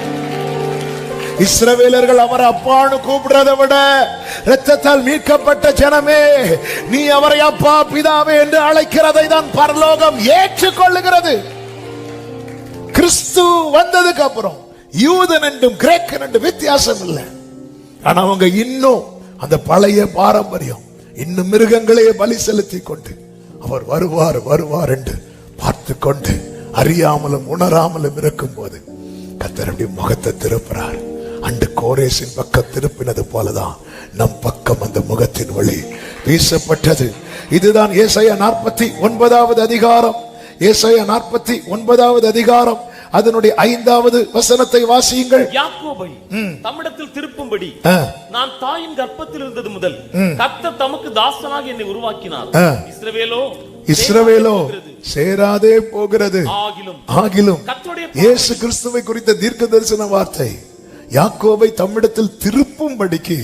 இஸ்ரவேலர்கள் அவர் அப்பான்னு கூப்பிடுறதை விட இரத்தத்தால் மீட்கப்பட்ட ஜனமே, நீ அவரை அப்பா பிதாவே என்று அழைக்கிறதை தான் பரலோகம் ஏற்றுக்கொள்ளுகிறது. கிறிஸ்து வந்ததுக்கு அப்புறம் யூதன் என்றும் கிரேக்கன் என்றும் வித்தியாசம் இல்லை. ஆனா அவங்க இன்னும் அந்த பழைய பாரம்பரியம், இன்னும் மிருகங்களையே பலி செலுத்தி கொண்டு அவர் வருவார் வருவார் என்று பார்த்து கொண்டு அறியாமலும் உணராமலும் இருக்கும் போது கர்த்தருடைய முகத்தை திருப்புறார். அன்று கோரேசின் பக்கம் திருப்பினது போலதான் நம் பக்கம் அந்த முகத்தின் வழி வீசப்பட்டது. இதுதான் ஏசாயா 49வது அதிகாரம். ஏசாயா 49வது அதிகாரம் அதனுடைய 5வது வசனத்தை வாசியுங்கள். யாக்கோபை தம்மிடத்தில் திருப்பும்படி நான் தாயின் கர்ப்பத்தில் இருந்தது முதல் கர்த்தர் தமக்கு தாசனாக என்னை உருவாக்கினார். இஸ்ரவேலோ சேராதே போகிறது. ஆகிலும் இயேசு கிறிஸ்துவை குறித்த தீர்க்க தரிசன வார்த்தை, யாக்கோபை தம்மிடத்தில் திருப்பும்படிக்கு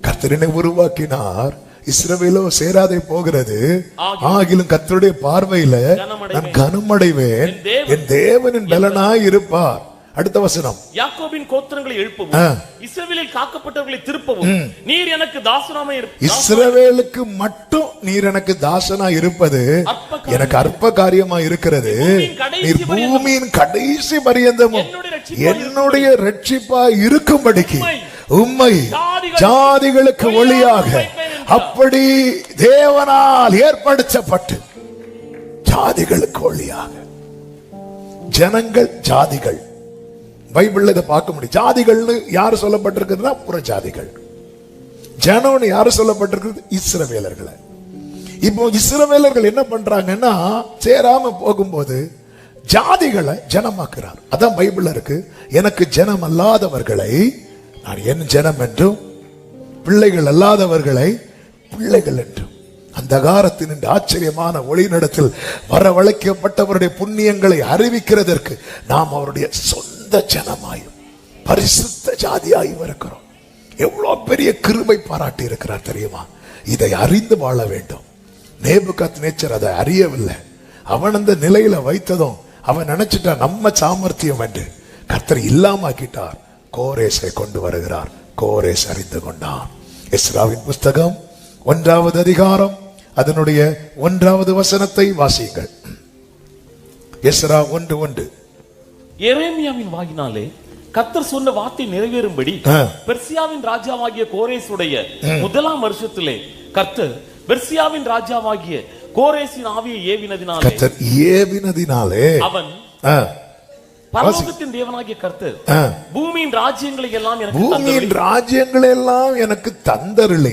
கர்த்தர் என்னை உருவாக்கினார். இஸ்ரவேலோ சேராதே போகிறது. ஆகிலும் கர்த்தருடைய பார்வையில நான் கனமடைவேன், என் தேவனின் பலனாய் இருப்பார். அடுத்த வசனம், யாக்கோபின் கோத்திரங்களை எழுப்பவும் இஸ்ரவேலில் காக்கப்பட்டவர்களை திருப்பவும் நீர் எனக்கு தாசனாக இருப்பது. இஸ்ரவேலுக்கு மட்டும் நீர் எனக்கு தாசனா இருப்பது எனக்கு அற்ப காரியமா இருக்கிறது. நீர் பூமியின் கடைசி பரியந்தமும் என்னுடைய ரட்சிப்பா இருக்கும்படிக்கு உம்மை ஜாதிகளுக்கு ஒளியாக அப்படி தேவனால் ஏற்படுத்தப்பட்டு ஜாதிகளுக்கு ஒளியாக. ஜனங்கள் ஜாதிகள், பைபிள்ல இதை பார்க்க முடியும். ஜாதிகள்னு யாரு சொல்லப்பட்டிருக்குதுன்னா புற ஜாதிகள். ஜனம்னு யாரு சொல்லப்பட்டிருக்கிறது? இஸ்ரவேலர்களை. இப்போ இஸ்ரவேலர்கள் என்ன பண்றாங்கன்னா, சேராம போகும்போது ஜாதிகளை ஜனமாக்குறார். அதான் பைபிள்ல இருக்கு, எனக்கு ஜனம் அல்லாதவர்களை நான் என் ஜனம் என்றும் பிள்ளைகள் அல்லாதவர்களை பிள்ளைகள் என்றும். அந்தகாரத்தின் ஆச்சரியமான ஒளிநடத்தில் வரவழைக்கப்பட்டவருடைய புண்ணியங்களை அறிவிக்கிறதற்கு நாம் அவருடைய சொந்த ஜனமாயும் பரிசுத்த ஜாதியாயும் இருக்கிறோம். எவ்வளவு பெரிய கிருபை பாராட்டி இருக்கிறார் தெரியுமா? இதை அறிந்து வாழ வேண்டும். நேபுகாத்நேச்சர் அதை அறியவில்லை. அவன் அந்த நிலையில வைத்ததும் அவன் நினைச்சிட்டா நம்ம சாமர்த்தியம் என்று கர்த்தர் இல்லாமக்கிட்டார். கோரேசை கொண்டு வருகிறார். கோரேஸ் அறிந்து கொண்டான். எஸ்ராவின் புஸ்தகம் 1வது அதிகாரம் அதனுடைய 1வது வசனத்தை வாசியுங்கள். எஸ்ரா 1:1. எரேமியாவின் வாயினாலே கர்த்தர் சொன்ன வார்த்தை நிறைவேறும்படி பெர்சியாவின் ராஜாவாகிய கோரேசுடைய 1ஆம் வருஷத்திலே கர்த்தர் பெர்சியாவின் ராஜாவாகிய கோரேசின் ஆவியை ஏவினதினாலே அவன் பரலோகத்தின் தேவனாகிய கர்த்தர் பூமியின் ராஜ்யங்களை எல்லாம் எனக்கு தந்தருளி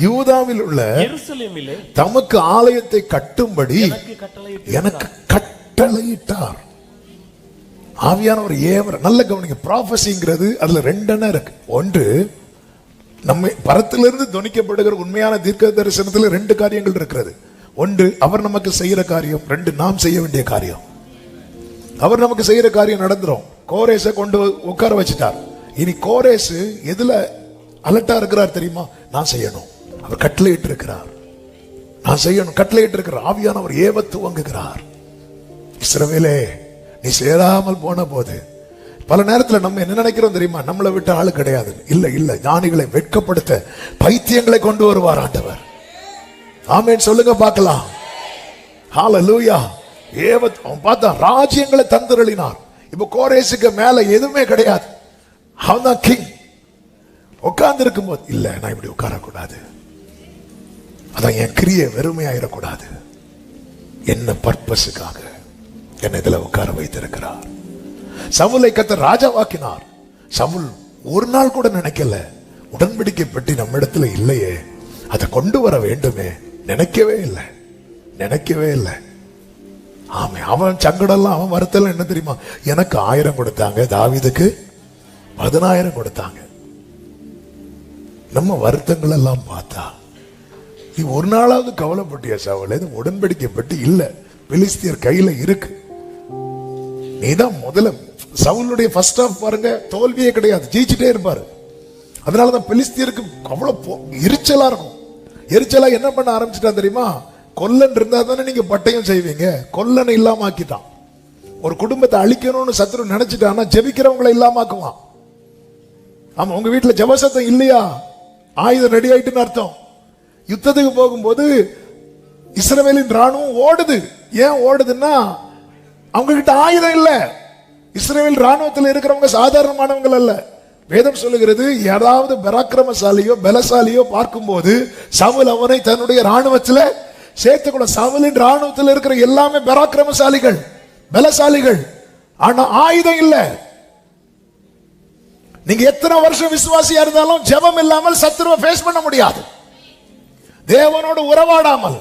யூதாவில் உள்ள எருசலேமிலே தமக்கு ஆலயத்தை கட்டும்படி எனக்கு கட்டளையிட்டார். ஆவியானவர் ஏவர. நல்ல கவனிங்க, ப்ராபசிங்கிறது அதுல 2 இருக்கு. ஒன்று, நம்ம பரத்திலிருந்து துணிக்கப்படுகிற உண்மையான தீர்க்க தரிசனத்துல 2 காரியங்கள் இருக்கிறது. ஒன்று அவர் நமக்கு செய்யற காரியம், 2 நாம் செய்ய வேண்டிய காரியம். அவர் நமக்கு செய்யற காரியம் நடந்துரும். கோரேசை கொண்டு உட்கார வச்சுட்டார். இனி கோரேசு எதுல அலர்ட்டா இருக்கிறார் தெரியுமா? நான் செய்யணும். அவர் கட்டளையிட்டு இருக்கிறார். நான் செய்யணும், கட்டளையிட்டு இருக்கிறார். ஆவியானவர் ஏவ துவங்குகிறார். இஸ்ரவேலே, நீ சேராமல் போன போது பல நேரத்துல நம்ம என்ன நினைக்கிறோம் தெரியுமா? நம்மளை விட்டு ஆளு கிடையாது. இல்ல இல்ல, ஞானிகளை வெட்கப்படுத்த பைத்தியங்களை கொண்டு வருவார் ஆண்டவர். ஆமென் சொல்லுங்க பார்க்கலாம். ஹalleluya. அவன் பார்த்தா ராஜ்யங்களை தந்தருளினார். இப்ப கோரேசுக்கு மேல எதுவுமே கிடையாது. அவன் தான் கிங். உட்கார்ந்து இருக்கும் போது இல்ல, நான் இப்படி உட்காரக்கூடாது, அதான் என் கிரியை வெறுமையாயிடக்கூடாது, என்ன பர்பஸுக்காக என்னை இதுல உட்கார வைத்திருக்கிறார். சவுலை கர்த்தர் ராஜாவாக்கினார். சவுல் ஒரு நாள் கூட நினைக்கல, உடன்படிக்கை பெட்டி நம்ம இடத்துல இல்லையே, அதை கொண்டு வர வேண்டுமே, நினைக்கவே இல்லை, நினைக்கவே இல்லை. ஆமே, அவன் சங்கடெல்லாம், அவன் வருத்தம் என்ன தெரியுமா? எனக்கு 1000 கொடுத்தாங்க, தாவீதுக்கு 10000 கொடுத்தாங்க. நம்ம வருத்தங்கள் எல்லாம் பார்த்தா, நீ ஒரு நாளாவது கவலைப்பட்டியா சவுல்? இது உடன்படிக்கை பெட்டி இல்ல, பெலிஸ்தியர் கையில இருக்கு. நீதான் முதல்ல. சவுலுடைய ஃபர்ஸ்ட் ஆஃப் பாருங்க, தோல்வியே கிடையாது, ஜெயிச்சுட்டே இருப்பாரு. அதனாலதான் பெலிஸ்தியருக்கு அவ்வளவு எரிச்சலா இருக்கும். எரிச்சலா என்ன பண்ண ஆரம்பிச்சுட்டான் தெரியுமா? கொல்லன் இருந்தா தானே நீங்க பட்டயம் செய்வீங்க, கொல்லனை இல்லாம ஆக்கிட்டான். ஒரு குடும்பத்தை அழிக்கணும்னு சத்ரு நினைச்சிட்டான்னா ஜெபிக்கிறவங்களை இல்லாம ஆக்குவான். ஆமா, உங்க வீட்டுல ஜபசத்தம் இல்லையா, ஆயுதம் ரெடி ஆயிட்டுன்னு அர்த்தம். யுத்தத்துக்கு போகும்போது இஸ்ரவேலின் ராணுவம் ஓடுது. ஏன் ஓடுதுன்னா அவங்க கிட்ட ஆயுதம் இல்ல. இஸ்ரவேல் ராணுவத்தில் இருக்கிறவங்க சாதாரணமானவங்க அல்ல. வேதம் சொல்லுகிறது, யாராவது பராக்கிரமசாலியோ பலசாலியோ பார்க்கும்போது சவுல் அவனை தன்னுடைய ராணுவத்தில் சேர்த்துக்கொள்ள. சவுலின் ராணுவத்தில் இருக்கிற எல்லாமே பராக்கிரமசாலிகள், பலசாலிகள். ஆனா ஆயுதம் இல்ல. நீங்க எத்தனை வருஷம் விசுவாசியா இருந்தாலும் ஜெபம் இல்லாமல் சத்துருவை ஃபேஸ் பண்ண முடியாது, தேவனோடு உறவாடாமல்.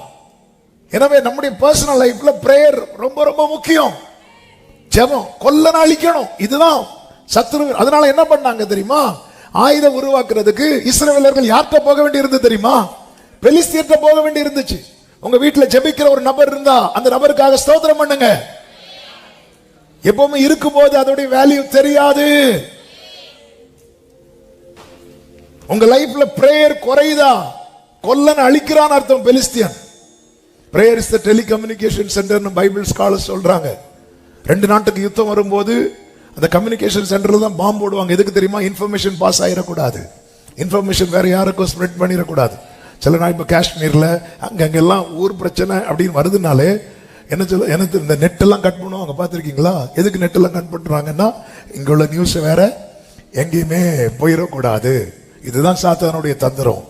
எனவே நம்முடைய பர்சனல் லைஃப்ல பிரேயர் ரொம்ப ரொம்ப முக்கியம். ஜெபம் கொல்லனை அழிக்கணும், இதுதான் சத்துரு. அதனால என்ன பண்ணாங்க தெரியுமா? ஆயுதம் உருவாக்குறதுக்கு இஸ்ரவேலர்கள் யார்கிட்ட போக வேண்டி இருந்தது தெரியுமா? பெலிஸ்தியர்கிட்ட போக வேண்டி இருந்துச்சு. உங்க வீட்டுல ஜெபிக்கிற ஒரு நபர் இருந்தா அந்த நபருக்காக ஸ்தோத்திரம் பண்ணுங்க. எப்பவுமே இருக்கும்போது அதோட வேல்யூ தெரியாது. உங்க லைஃப்ல பிரேயர் குறையுதா, கொல்லன் அழிக்கிறான் அர்த்தம். பெலிஸ்தியன். பிரேயர் இஸ் தி டெலிகம்யூனிகேஷன் சென்டர்னு பைபிள் ஸ்காலர்ஸ் சொல்றாங்க. 2 நாட்டுக்கு யுத்தம் வரும்போது அந்த கம்யூனிகேஷன் சென்டர்ல தான் பாம்பு போடுவாங்க. எதுக்கு தெரியுமா? இன்ஃபர்மேஷன் பாஸ் ஆயிடக்கூடாது, இன்ஃபர்மேஷன் வேற யாருக்கும் ஸ்ப்ரெட் பண்ணிடக்கூடாது. சில நாள் இப்ப காஷ்மீர்ல அங்கெல்லாம் ஊர் பிரச்சனை அப்படின்னு வருதுனாலே என்ன சொல்ல, எனக்கு இந்த நெட் எல்லாம் கட் பண்ணுவாங்க, பார்த்துருக்கீங்களா? எதுக்கு நெட் எல்லாம் கட் பண்றாங்கன்னா, இங்க உள்ள நியூஸ் வேற எங்கேயுமே போயிடக்கூடாது. இதுதான் சாத்தானுடைய தந்திரம்.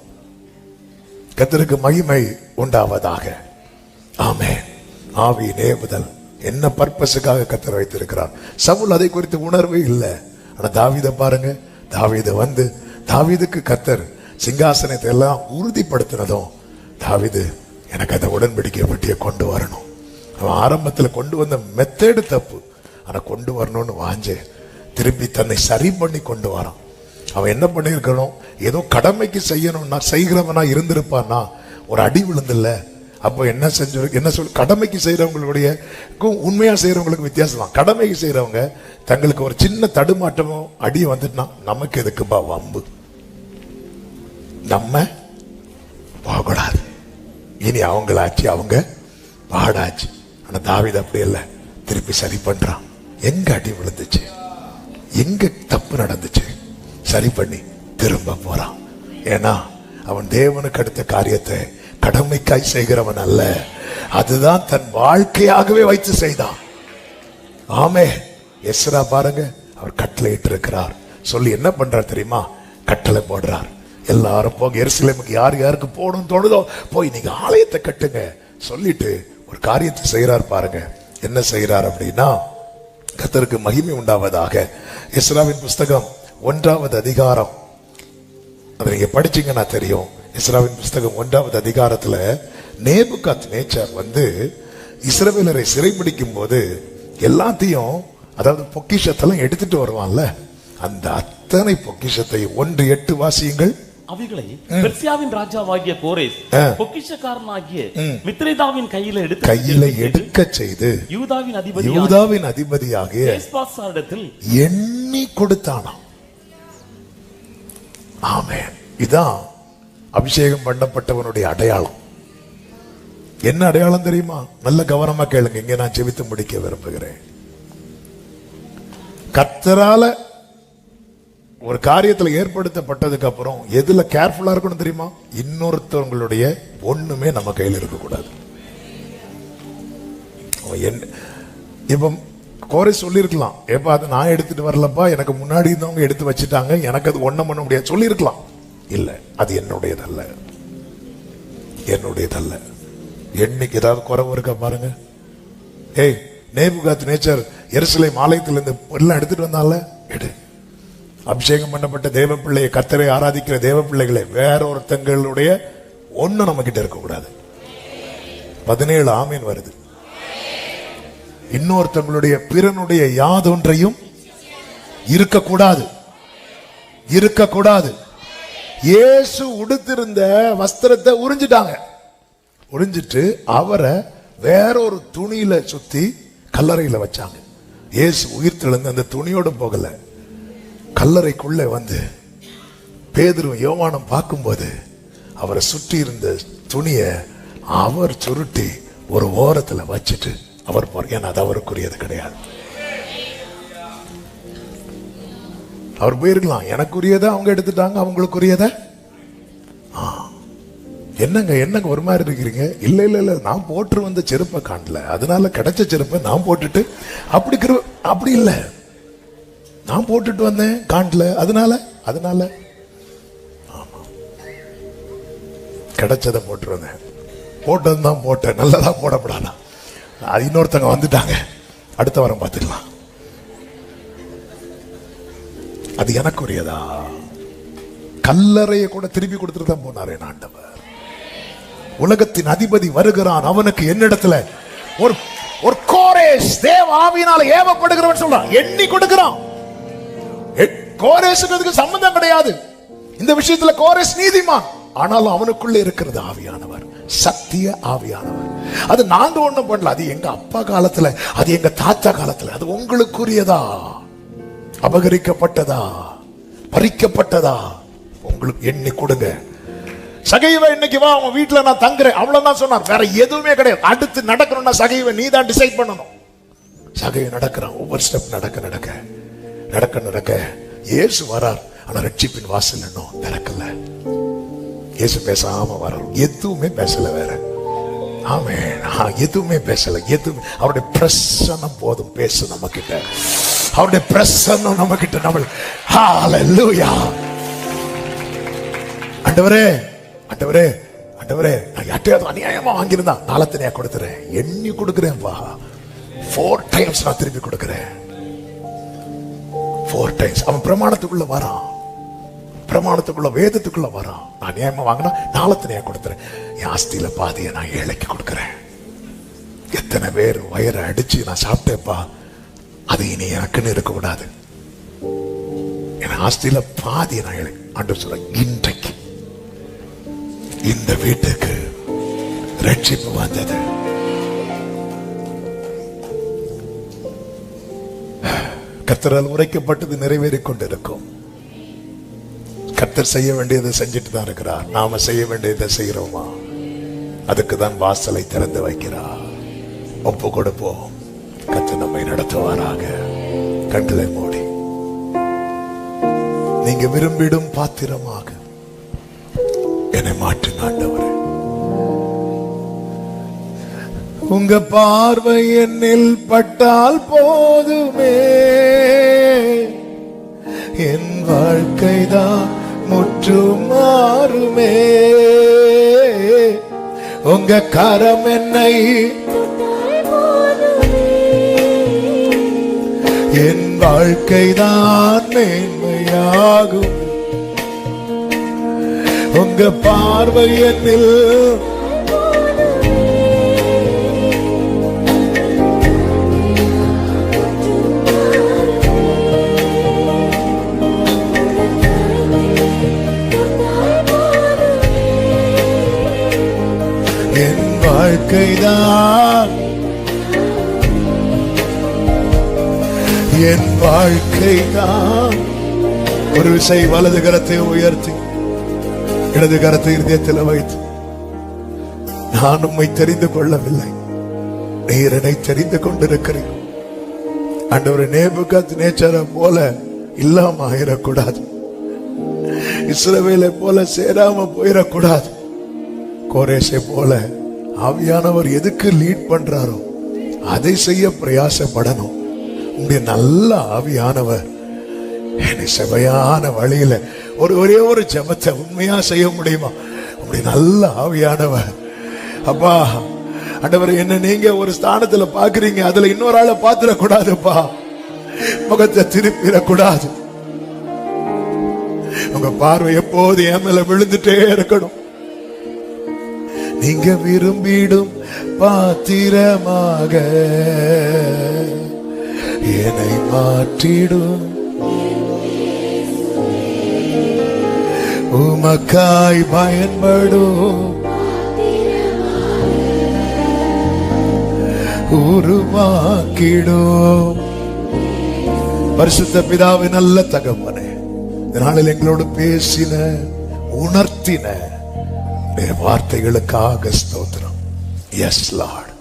கர்த்தருக்கு மகிமை உண்டாவதாக. ஆமென். ஆவியின் ஏவுதல் என்ன பர்பஸுக்காக கர்த்தர் வைத்திருக்கிறார். சவுல் அதை குறித்து உணர்வே இல்லை. ஆனா தாவீதை பாருங்க, தாவீது வந்து தாவீதுக்கு கர்த்தர் சிங்காசனத்தை எல்லாம் உறுதிப்படுத்தினதும், தாவீது எனக்கு அந்த உடன்படிக்கை பற்றிய கொண்டு வரணும். அவன் ஆரம்பத்தில் கொண்டு வந்த மெத்தேடு தப்பு, ஆனா கொண்டு வரணும்னு வாஞ்சே திருப்பி தன்னை சரி பண்ணி கொண்டு வரான். அவன் என்ன பண்ணிருக்கணும்? ஏதோ கடமைக்கு செய்யணும்னா செய்கிறவனா இருந்திருப்பான்னா ஒரு அடி விழுந்தில்ல. அப்போ என்ன செஞ்சு என்ன சொல், கடமைக்கு செய்யறவங்களுடைய உண்மையா செய்யறவங்களுக்கு வித்தியாசம் தான். கடமைக்கு செய்யறவங்க தங்களுக்கு ஒரு சின்ன தடுமாற்றமோ அடி வந்துட்டுனா நமக்கு எதுக்குப்பா வம்பு, நம்ம போகக்கூடாது, இனி அவங்களாச்சு அவங்க பாடாச்சு. ஆனா தாவீது அப்படி இல்லை, திருப்பி சரி பண்றான். எங்க அடி விழுந்துச்சு, எங்க தப்பு நடந்துச்சு, சரி பண்ணி திரும்ப போறான். ஏன்னா அவன் தேவனுக்கு அடுத்த காரியத்தை கடமைக்காய் செய்கிறவன் அல்ல, அதுதான் தன் வாழ்க்கையாகவே வைத்து செய்தான். ஆமே. எஸ்ரா பாருங்க, அவர் கட்டளை இட்டு இருக்கிறார் சொல்லி என்ன பண்றார் தெரியுமா? கட்டளை போடுறார். எல்லாரும் போங்க, எருசலேமுக்கு யார் யாருக்கு போகணும்னு தோணுதோ போய் நீங்க ஆலயத்தை கட்டுங்க சொல்லிட்டு ஒரு காரியத்தை செய்யறார். பாருங்க என்ன செய்யறார் அப்படின்னா, கர்த்தருக்கு மகிமை உண்டாவதாக. எஸ்ராவின் புஸ்தகம் 1வது அதிகாரம், அதை நீங்க படிச்சீங்கன்னா தெரியும். எஸ்ராவின் புஸ்தகம் 1வது அதிகாரத்துல நேபுகாத்நேச்சார் வந்து இஸ்ரவேலரை சிறைபிடிக்கும் போது எல்லாத்தையும், அதாவது பொக்கிஷத்தெல்லாம் எடுத்துட்டு வருவான்ல, அந்த அத்தனை பொக்கிஷத்தை 1:8 வாசியுங்கள். அவைகளை பெர்சியாவின் ராஜாவாகிய கோரேஸ் பொக்கிஷக்காரனாகிய மித்ரேதாவின் கையில எடுக்க செய்து யூதாவின் அதிபதியாகிய எஸ்பாசாரிடத்தில் எண்ணி கொடுத்தானாம். ஆமென். இதான் அபிஷேகம் பண்ணப்பட்டவனுடைய அடையாளம். என்ன அடையாளம் தெரியுமா? நல்ல கவனமா கேளுங்க, இங்க நான் ஜெபித்து முடிக்க விரும்புகிறேன். கர்த்தரால ஒரு காரியத்தில் ஏற்படுத்தப்பட்டதுக்கு அப்புறம் எதுல கேர்ஃபுல்லா இருக்கணும் தெரியுமா? இன்னொருத்தவங்களுடைய ஒண்ணுமே நம்ம கையில் இருக்கக்கூடாது. இப்ப கோரை சொல்லிருக்கலாம், ஏப்பா அது நான் எடுத்துட்டு வரலப்பா, எனக்கு முன்னாடி இருந்தவங்க எடுத்து வச்சுட்டாங்க, எனக்கு அது ஒண்ணும் பண்ண முடியாது சொல்லிருக்கலாம். இல்ல, அது என்னுடையதல்ல, என்னுடையதல்ல. என்னைக்கு ஏதாவது குறைவு இருக்க பாருங்க. ஏய், நேபுகாத்நேச்சர் எருசலேம் ஆலயத்திலிருந்து எல்லாம் எடுத்துட்டு வந்தால, எடு. அபிஷேகம் பண்ணப்பட்ட தேவ பிள்ளையை, கர்த்தரை ஆராதிக்கிற தேவ பிள்ளைகளை வேற ஒருத்தங்களுடைய ஒண்ணு நம்ம கிட்ட இருக்க கூடாது. 17 ஆமீன் வருது. இன்னொருத்தங்களுடைய பிறனுடைய யாதொன்றையும் இருக்கக்கூடாது, இருக்கக்கூடாது. இயேசு உடுத்திருந்த வஸ்திரத்தை உறிஞ்சிட்டாங்க. உறிஞ்சிட்டு அவரை வேற ஒரு துணியில சுத்தி கல்லறையில வச்சாங்க. இயேசு உயிர் தெழுந்து அந்த துணியோட போகல, கல்லறைக்குள்ள வந்து பேதுரும் யோவானும் பார்க்கும்போது அவரை சுற்றி இருந்த துணிய அவர் சுருட்டி ஒரு ஓரத்துல வச்சுட்டு அவர் ஏன்னா அது அவருக்குரியது கிடையாது. அவர் போயிருக்கலாம், எனக்குரியதை அவங்க எடுத்துட்டாங்க, அவங்களுக்குரியத. என்னங்க என்னங்க ஒரு மாதிரி இருக்கிறீங்க? இல்ல இல்ல இல்ல, நான் போட்டு வந்த செருப்பை காணல, அதனால கிடைச்ச செருப்பை நான் போட்டுட்டு அப்படி இல்ல, நான் போட்டுட்டு வந்தேன் காண்டல, அதனால ஆமா, கிடைச்சதை போட்டு வந்தேன், போட்டதுதான் போட்டேன், நல்லதா போடப்படாதா. அது இன்னொருத்தங்க வந்துட்டாங்க, அடுத்த வாரம் பார்த்துக்கலாம். அது எனக்குரியதா? கல்லறையை கூட திருப்பி கொடுத்துட்டு தான் போனாரே ஆண்டவர். உலகத்தின் அதிபதி வருகிறான், அவனுக்கு என்னிடத்துல ஒரு கோரேஸ் தேவ ஆவியினால ஏவப்படுகிறவன் சொல்றான், எண்ணி கொடுக்கிறான். கோரேஸ்க்கு சம்பந்தம் கிடையாது இந்த விஷயத்துல. கோரேஸ் நீதிமான், ஆனாலும் அவனுக்குள்ள இருக்கிறது ஆவியானவர், சத்திய ஆவியானவர். அது நாங்க ஒண்ணும் பண்ணல, அது எங்க அப்பா காலத்துல, அது எங்க தாத்தா காலத்துல. அது உங்களுக்குரியதா? அபகரிக்கப்பட்டதா? பறிக்கப்பட்டதா? உங்களுக்கு எண்ணி கொடுங்க. சகைவ இன்னைக்கு வா, உங்க வீட்டுல நான் தங்குறேன், அவ்வளவுதான் சொன்னார், வேற எதுவுமே கிடையாது. அடுத்து நடக்கணும்னா சகைவ நீ தான் டிசைட் பண்ணணும். சகைவ நடக்கிறான், ஒவ்வொரு ஸ்டெப் நடக்க நடக்க நடக்க நடக்க இயேசு வரார். ஆனா ரட்சிப்பின் வாசல் இன்னும் திறக்கல. இயேசு பேசாம வரார், எதுவுமே பேசல, வேற ஆமென், எதுவுமே பேசல, எதுவுமே. அவருடைய பிரசன்னம் போதும் பேச நம்ம கிட்ட, அவருடைய பிரசன்னம் நம்ம கிட்ட. நம்ம ஹalleluya. ஆண்டவரே ஆண்டவரே ஆண்டவரே, நான் யார்ட்டையாவது அநியாயமா வாங்கியிருந்தா நாளத்தினையா கொடுத்துறேன், எண்ணி கொடுக்கிறேன்ப்பா. 4 times நான் திருப்பி கொடுக்கிறேன், 4 times. அவன் பிரமாணத்துக்குள்ள வரான், பிரமாணத்துக்குள்ள வேதத்துக்குள்ள வரான். நான் நியாயமா வாங்கினா நாளத்தினையா கொடுத்துறேன், என் ஆஸ்தியில பாதியை நான் ஏழைக்கு கொடுக்கிறேன். எத்தனை பேர் வயிறை அடிச்சு நான் சாப்பிட்டேப்பா, அது இனி எனக்குன்னு இருக்க கூடாது, என் ஆஸ்தியில பாதியை நான் ஏழை. ஆண்டவர் சொல்ற, இன்றைக்கு இந்த வீட்டுக்கு ரட்சிப்பு வந்தது. கர்த்தரால் உரைக்கப்பட்டது நிறைவேறிக் கொண்டிருக்கும். கர்த்தர் செய்ய வேண்டியதை செஞ்சுட்டு தான் இருக்கிறார். நாம செய்ய வேண்டியதை செய்யறோமா? அதுக்கு தான் வாசலை திறந்து வைக்கிறார். ஒப்பு கொடுப்போம், கர்த்தர் நம்மை நடத்துவாராக. கண்களை மூடி, நீங்க விரும்பிடும் பாத்திரமாக என்னை மாற்றுங்க ஆண்டவரே. உங்க பார்வை என்னில் பட்டால் போதுமே, என் வாழ்க்கைதான் முற்றும் மாறுமே. உங்க கரம் என்னை, என் வாழ்க்கைதான் மேன்மையாகும். உங்க பார்வை என்னில், என் வாழ்க்கைதான், என் வாழ்க்கைதான். ஒரு விசை வலது கரத்தை உயர்த்தி இடது கரத்தை இதயத்தில் வைத்து, நான் உம்மை தெரிந்து கொள்ளவில்லை, நீர் என்னை தெரிந்து கொண்டிருக்கிறீர். ஆண்டவரே, நேபுகாத்நேச்சாரை போல இல்லாம ஆயிடக்கூடாது, இஸ்ரவேலை போல சேராம போயிடக்கூடாது. கோரேசை போல ஆவியானவர் எதுக்கு லீட் பண்றாரோ அதை செய்ய பிரயாசப்படணும். உங்களுடைய நல்ல ஆவியானவர் என்னை செவையான வழியில ஒரே ஒரு ஜெபத்தை உண்மையா செய்ய முடியுமா? உங்களுடைய நல்ல ஆவியானவர், அப்பா ஆண்டவர், என்ன நீங்க ஒரு ஸ்தானத்துல பாக்குறீங்க, அதுல இன்னொரு ஆளை பாத்துடக்கூடாதுப்பா, முகத்தை திருப்பிடக்கூடாது. உங்க பார்வை எப்போது என் மேல விழுந்துட்டே இருக்கணும். நீங்க விரும்பிடும் பாத்திரமாக என்னை மாற்றிடும், உமக்காய் பயன்படும் உருவாக்கிடும். பரிசுத்த பிதாவே, நல்ல தகப்பனே, இந்த நாளில் எங்களோடு பேசின, உணர்த்தின வார்த்தைகளுக்காக ஸ்தோத்திரம். எஸ் லார்ட்,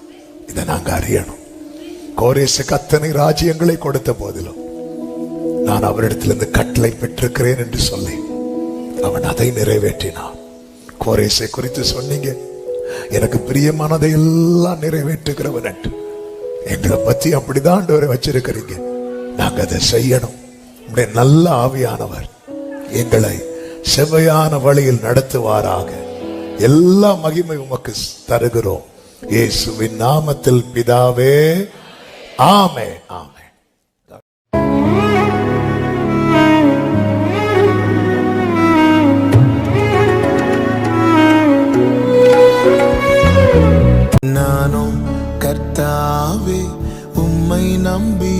இதை நாங்க அறியணும். கோரேசுக்கு அத்தனை ராஜ்யங்களை கொடுத்த போதிலும் நான் அவரிடத்திலிருந்து கட்டளை பெற்றிருக்கிறேன் என்று சொல்லி அவன் அதை நிறைவேற்றினான். கோரேசை குறித்து சொன்னீங்க, எனக்கு பிரியமானதை எல்லாம் நிறைவேற்றுகிறவன் என்று. எங்களை பத்தி அப்படிதான் வச்சிருக்கிறீங்க, நாங்க அதை செய்யணும். உடைய நல்ல ஆவியானவர் எங்களை செவ்வையான வழியில் நடத்துவாராக. எல்லா மகிமை உமக்கு தருகிறோம், இயேசுவின் நாமத்தில் பிதாவே, ஆமென், ஆமென். நானும் கர்த்தாவே உம்மை நம்பி